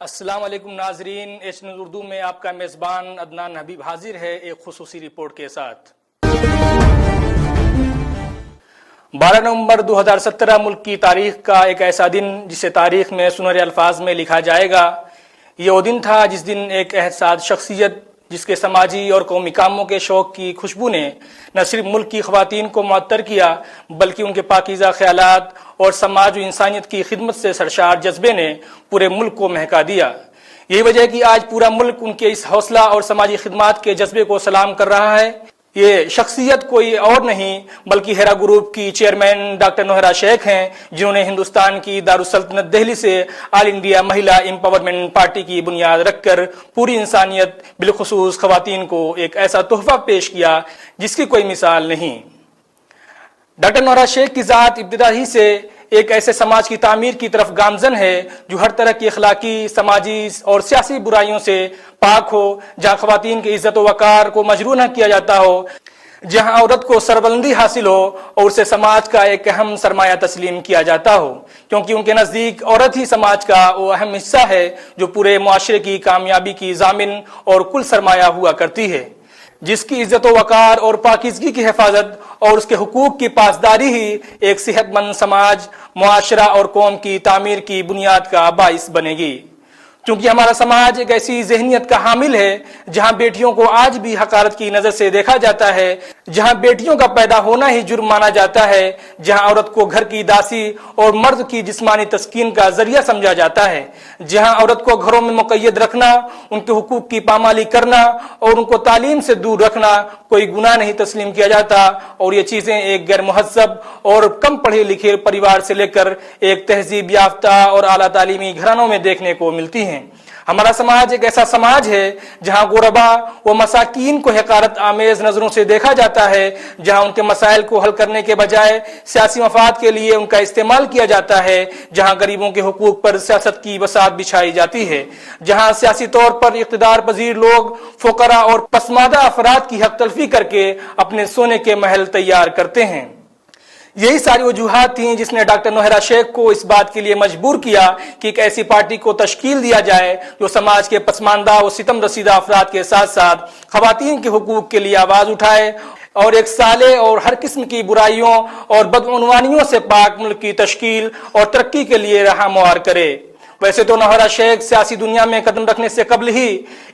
السلام علیکم ناظرین، ایچ نیوز اردو میں آپ کا میزبان عدنان حبیب حاضر ہے ایک خصوصی رپورٹ کے ساتھ۔ 12 نومبر 2017 ملک کی تاریخ کا ایک ایسا دن جسے تاریخ میں سنہرے الفاظ میں لکھا جائے گا۔ یہ وہ دن تھا جس دن ایک احساس شخصیت جس کے سماجی اور قومی کاموں کے شوق کی خوشبو نے نہ صرف ملک کی خواتین کو معطر کیا بلکہ ان کے پاکیزہ خیالات اور سماج و انسانیت کی خدمت سے سرشار جذبے نے پورے ملک کو مہکا دیا۔ یہی وجہ ہے کہ آج پورا ملک ان کے اس حوصلہ اور سماجی خدمات کے جذبے کو سلام کر رہا ہے۔ یہ شخصیت کوئی اور نہیں بلکہ ہیرا گروپ کی چیئرمین ڈاکٹر نوہرا شیخ ہیں، جنہوں نے ہندوستان کی دارالسلطنت دہلی سے آل انڈیا مہیلا امپاورمنٹ پارٹی کی بنیاد رکھ کر پوری انسانیت بالخصوص خواتین کو ایک ایسا تحفہ پیش کیا جس کی کوئی مثال نہیں۔ ڈاکٹر نوہرا شیخ کی ذات ابتدا ہی سے ایک ایسے سماج کی تعمیر کی طرف گامزن ہے جو ہر طرح کی اخلاقی، سماجی اور سیاسی برائیوں سے پاک ہو، جہاں خواتین کی عزت و وقار کو مجروح نہ کیا جاتا ہو، جہاں عورت کو سربلندی حاصل ہو اور اسے سماج کا ایک اہم سرمایہ تسلیم کیا جاتا ہو، کیونکہ ان کے نزدیک عورت ہی سماج کا وہ اہم حصہ ہے جو پورے معاشرے کی کامیابی کی ضامن اور کل سرمایہ ہوا کرتی ہے، جس کی عزت و وقار اور پاکیزگی کی حفاظت اور اس کے حقوق کی پاسداری ہی ایک صحت مند سماج، معاشرہ اور قوم کی تعمیر کی بنیاد کا باعث بنے گی۔ چونکہ ہمارا سماج ایک ایسی ذہنیت کا حامل ہے جہاں بیٹیوں کو آج بھی حقارت کی نظر سے دیکھا جاتا ہے، جہاں بیٹیوں کا پیدا ہونا ہی جرم مانا جاتا ہے، جہاں عورت کو گھر کی داسی اور مرد کی جسمانی تسکین کا ذریعہ سمجھا جاتا ہے، جہاں عورت کو گھروں میں مقید رکھنا، ان کے حقوق کی پامالی کرنا اور ان کو تعلیم سے دور رکھنا کوئی گناہ نہیں تسلیم کیا جاتا، اور یہ چیزیں ایک غیر مہذب اور کم پڑھے لکھے پریوار سے لے کر ایک تہذیب یافتہ اور اعلیٰ تعلیمی گھرانوں میں دیکھنے کو ملتی ہیں۔ ہمارا سماج ایک ایسا سماج ہے جہاں غربا و مساکین کو حقارت آمیز نظروں سے دیکھا جاتا ہے، جہاں ان کے مسائل کو حل کرنے کے بجائے سیاسی مفاد کے لیے ان کا استعمال کیا جاتا ہے، جہاں غریبوں کے حقوق پر سیاست کی بساط بچھائی جاتی ہے، جہاں سیاسی طور پر اقتدار پذیر لوگ فقراء اور پسماندہ افراد کی حق تلفی کر کے اپنے سونے کے محل تیار کرتے ہیں۔ یہی ساری وجوہات تھیں جس نے ڈاکٹر نوہرا شیخ کو اس بات کے لیے مجبور کیا کہ ایک ایسی پارٹی کو تشکیل دیا جائے جو سماج کے پسماندہ و ستم رسیدہ افراد کے ساتھ ساتھ خواتین کے حقوق کے لیے آواز اٹھائے اور ایک صالح اور ہر قسم کی برائیوں اور بدعنوانیوں سے پاک ملک کی تشکیل اور ترقی کے لیے راہ ہموار کرے۔ ویسے تو نوہرا شیخ سیاسی دنیا میں قدم رکھنے سے قبل ہی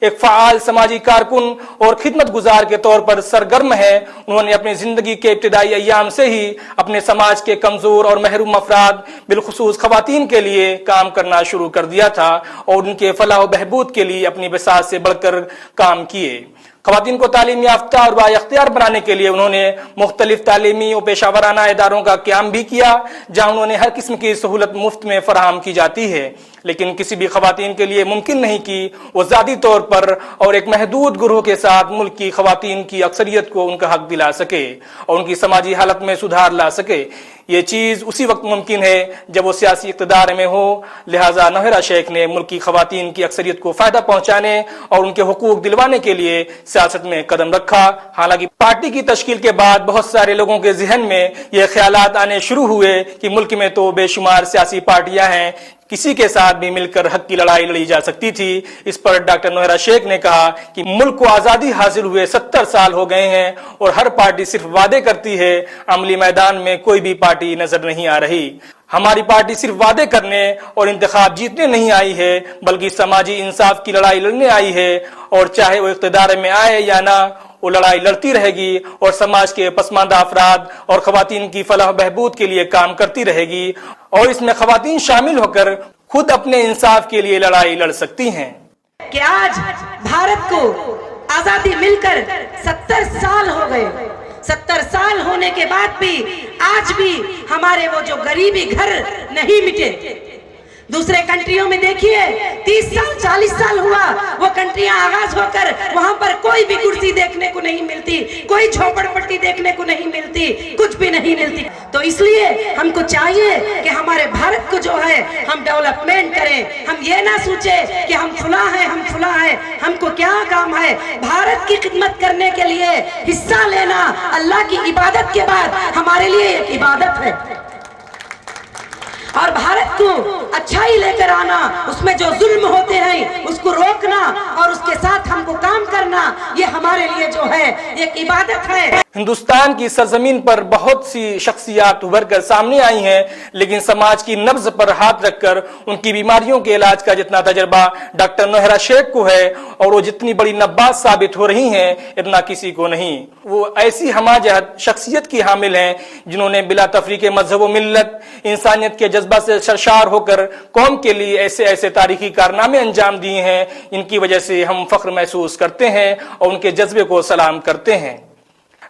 ایک فعال سماجی کارکن اور خدمت گزار کے طور پر سرگرم ہے۔ انہوں نے اپنی زندگی کے ابتدائی ایام سے ہی اپنے سماج کے کمزور اور محروم افراد بالخصوص خواتین کے لیے کام کرنا شروع کر دیا تھا اور ان کے فلاح و بہبود کے لیے اپنی بساط سے بڑھ کر کام کیے۔ خواتین کو تعلیم یافتہ اور بااختیار بنانے کے لیے انہوں نے مختلف تعلیمی و پیشہ ورانہ اداروں کا قیام بھی کیا، جہاں انہوں نے ہر قسم کی سہولت مفت میں فراہم کی جاتی ہے، لیکن کسی بھی خواتین کے لیے ممکن نہیں کہ وہ ذاتی طور پر اور ایک محدود گروہ کے ساتھ ملک کی خواتین کی اکثریت کو ان کا حق دلا سکے اور ان کی سماجی حالت میں سدھار لا سکے۔ یہ چیز اسی وقت ممکن ہے جب وہ سیاسی اقتدار میں ہو، لہٰذا نوہرا شیخ نے ملک کی خواتین کی اکثریت کو فائدہ پہنچانے اور ان کے حقوق دلوانے کے لیے سیاست میں قدم رکھا۔ حالانکہ پارٹی کی تشکیل کے بعد بہت سارے لوگوں کے ذہن میں یہ خیالات آنے شروع ہوئے کہ ملک میں تو بے شمار سیاسی پارٹیاں ہیں، کسی کے ساتھ بھی مل کر حق کی لڑائی لڑی جا سکتی تھی۔ اس پر ڈاکٹر نوہرا شیخ نے کہا کہ ملک کو آزادی حاصل ہوئے 70 سال ہو گئے ہیں اور ہر پارٹی صرف وعدے کرتی ہے، عملی میدان میں کوئی بھی پارٹی نظر نہیں آ رہی۔ ہماری پارٹی صرف وعدے کرنے اور انتخاب جیتنے نہیں آئی ہے بلکہ سماجی انصاف کی لڑائی لڑنے آئی ہے، اور چاہے وہ اقتدار میں آئے یا نہ، وہ لڑائی لڑتی رہے گی اور سماج کے پسماندہ افراد اور خواتین کی فلاح و بہبود کے لیے کام کرتی رہے گی، اور اس میں خواتین شامل ہو کر خود اپنے انصاف کے لیے لڑائی لڑ سکتی ہیں۔ کہ آج بھارت کو آزادی مل کر 70 سال ہو گئے، 70 سال ہونے کے بعد بھی آج بھی ہمارے وہ جو غریبی گھر نہیں مٹے۔ دوسرے کنٹریوں میں دیکھیے 30 سال 40 سال ہوا وہ کنٹریاں آغاز ہو کر وہاں پر کوئی بھی کرسی دیکھنے کو نہیں ملتی، کوئی جھوپڑ پٹی دیکھنے کو نہیں ملتی، کچھ بھی نہیں ملتی۔ تو اس لیے ہم کو چاہیے کہ ہمارے بھارت کو جو ہے ہم ڈیولپمنٹ کریں، ہم یہ نہ سوچیں کہ ہم فلاں ہیں ہم فلاں ہیں، ہم کو کیا کام ہے۔ بھارت کی خدمت کرنے کے لیے حصہ لینا اللہ کی عبادت کے بعد ہمارے لیے ایک عبادت ہے۔ اور بھارت کو اچھائی لے کر آنا، اس میں جو ظلم ہوتے ہیں اس کو روکنا اور اس کے ساتھ ہم کو کام کرنا، یہ ہمارے لیے جو ہے ایک عبادت ہے۔ ہندوستان کی سرزمین پر بہت سی شخصیات ابھر کر سامنے آئی ہیں، لیکن سماج کی نبض پر ہاتھ رکھ کر ان کی بیماریوں کے علاج کا جتنا تجربہ ڈاکٹر نوہرا شیخ کو ہے، اور وہ جتنی بڑی نباز ثابت ہو رہی ہیں، اتنا کسی کو نہیں۔ وہ ایسی ہماجہت شخصیت کی حامل ہیں جنہوں نے بلا تفریق مذہب و ملت، انسانیت کے جذبہ سے سرشار ہو کر قوم کے لیے ایسے تاریخی کارنامے انجام دیے ہیں، ان کی وجہ سے ہم فخر محسوس کرتے ہیں اور ان کے جذبے کو سلام کرتے ہیں۔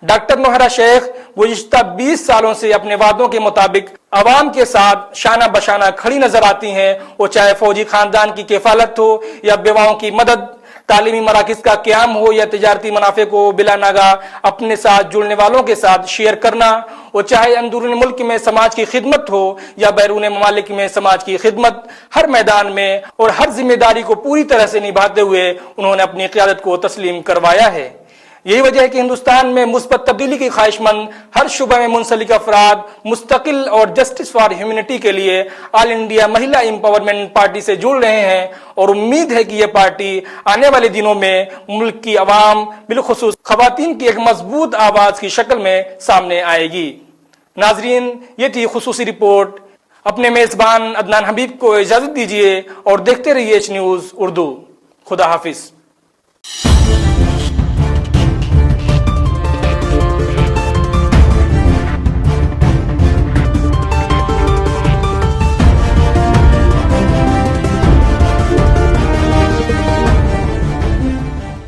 ڈاکٹر نوہرا شیخ گزشتہ 20 سالوں سے اپنے وعدوں کے مطابق عوام کے ساتھ شانہ بشانہ کھڑی نظر آتی ہیں، وہ چاہے فوجی خاندان کی کفالت ہو یا بیواؤں کی مدد، تعلیمی مراکز کا قیام ہو یا تجارتی منافع کو بلا ناغہ اپنے ساتھ جڑنے والوں کے ساتھ شیئر کرنا، وہ چاہے اندرون ملک میں سماج کی خدمت ہو یا بیرون ممالک میں سماج کی خدمت، ہر میدان میں اور ہر ذمہ داری کو پوری طرح سے نبھاتے ہوئے انہوں نے اپنی قیادت کو تسلیم کروایا ہے۔ یہی وجہ ہے کہ ہندوستان میں مثبت تبدیلی کی خواہش مند ہر شعبہ میں منسلک افراد مستقل اور جسٹس فار ہیومنٹی کے لیے آل انڈیا مہیلا امپاورمنٹ پارٹی سے جڑ رہے ہیں، اور امید ہے کہ یہ پارٹی آنے والے دنوں میں ملک کی عوام بالخصوص خواتین کی ایک مضبوط آواز کی شکل میں سامنے آئے گی۔ ناظرین، یہ تھی خصوصی رپورٹ۔ اپنے میزبان عدنان حبیب کو اجازت دیجیے اور دیکھتے رہیے ایچ نیوز اردو۔ خدا حافظ۔